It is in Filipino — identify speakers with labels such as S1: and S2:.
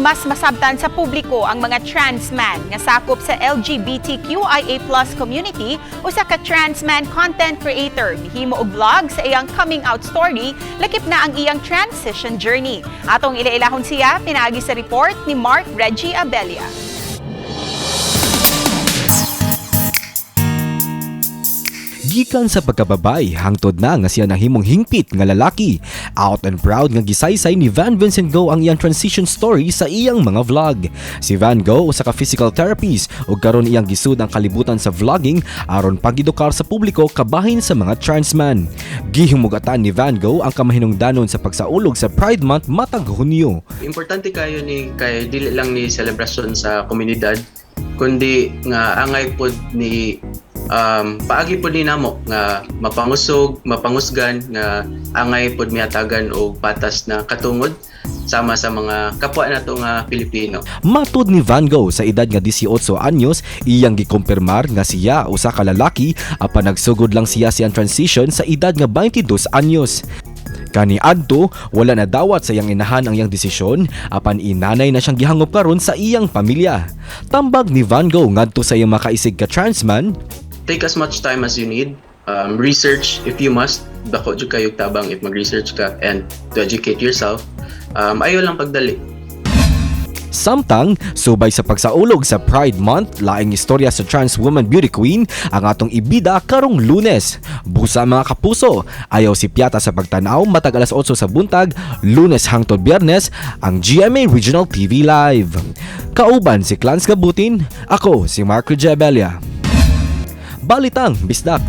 S1: mas masabtan sa publiko ang mga trans man nga sakop sa LGBTQIA+ community o sa ka-trans man content creator gihimo og vlog sa iyang coming out story lakip na ang iyang transition journey. Atong ilailahon siya pinaagi sa report ni Mark Reggie Abella.
S2: Gikan sa pagkababay, hangtod na nga siya nahimong hingpit nga lalaki. Out and proud nga gisaysay ni Van Vincent Go ang iyang transition story sa iyang mga vlog. Si Van Go usa ka physical therapist ug karon iyang gisud ang kalibutan sa vlogging aron pagedukar sa publiko kabahin sa mga trans man. Gihimugatan ni Van Go ang kamahinungdanon sa pagsaulog sa Pride Month matag Hunyo.
S3: Importante kayo ni kay dili lang ni selebrasyon sa komunidad kundi nga angay pod ni paagi pod ni namo nga mapangusog, mapangusgan nga angay pod mihatagan og patas na katungod sama sa mga kapwa nato nga Pilipino.
S2: Matud ni Van Go sa edad nga 18 anyos, iyang gikumpirmar nga siya usa ka lalaki apan nagsugod lang siya siyang transition sa edad nga 22 anyos. Kani adto, wala na dawat sa iyang inahan ang iyang desisyon apan inanay na siyang gihangop karon sa iyang pamilya. Tambag ni Van Go ngadto sa iyang makaisig ka trans man,
S3: Take as much time as you need. Research if you must. Dako jud kayo tabang if mag-research ka and to educate yourself. Ayo lang pagdali.
S2: Samtang, subay sa pagsaulog sa Pride Month, laing istorya sa trans woman beauty queen ang atong ibida karong Lunes. Busa mga kapuso, ayaw si Piata sa pagtanaw matag alas 8 sa buntag, Lunes hangtod Biyernes, ang GMA Regional TV Live. Kauban si Clans Gabutin, ako si Mark Reggie Abella. Balitang Bisdak.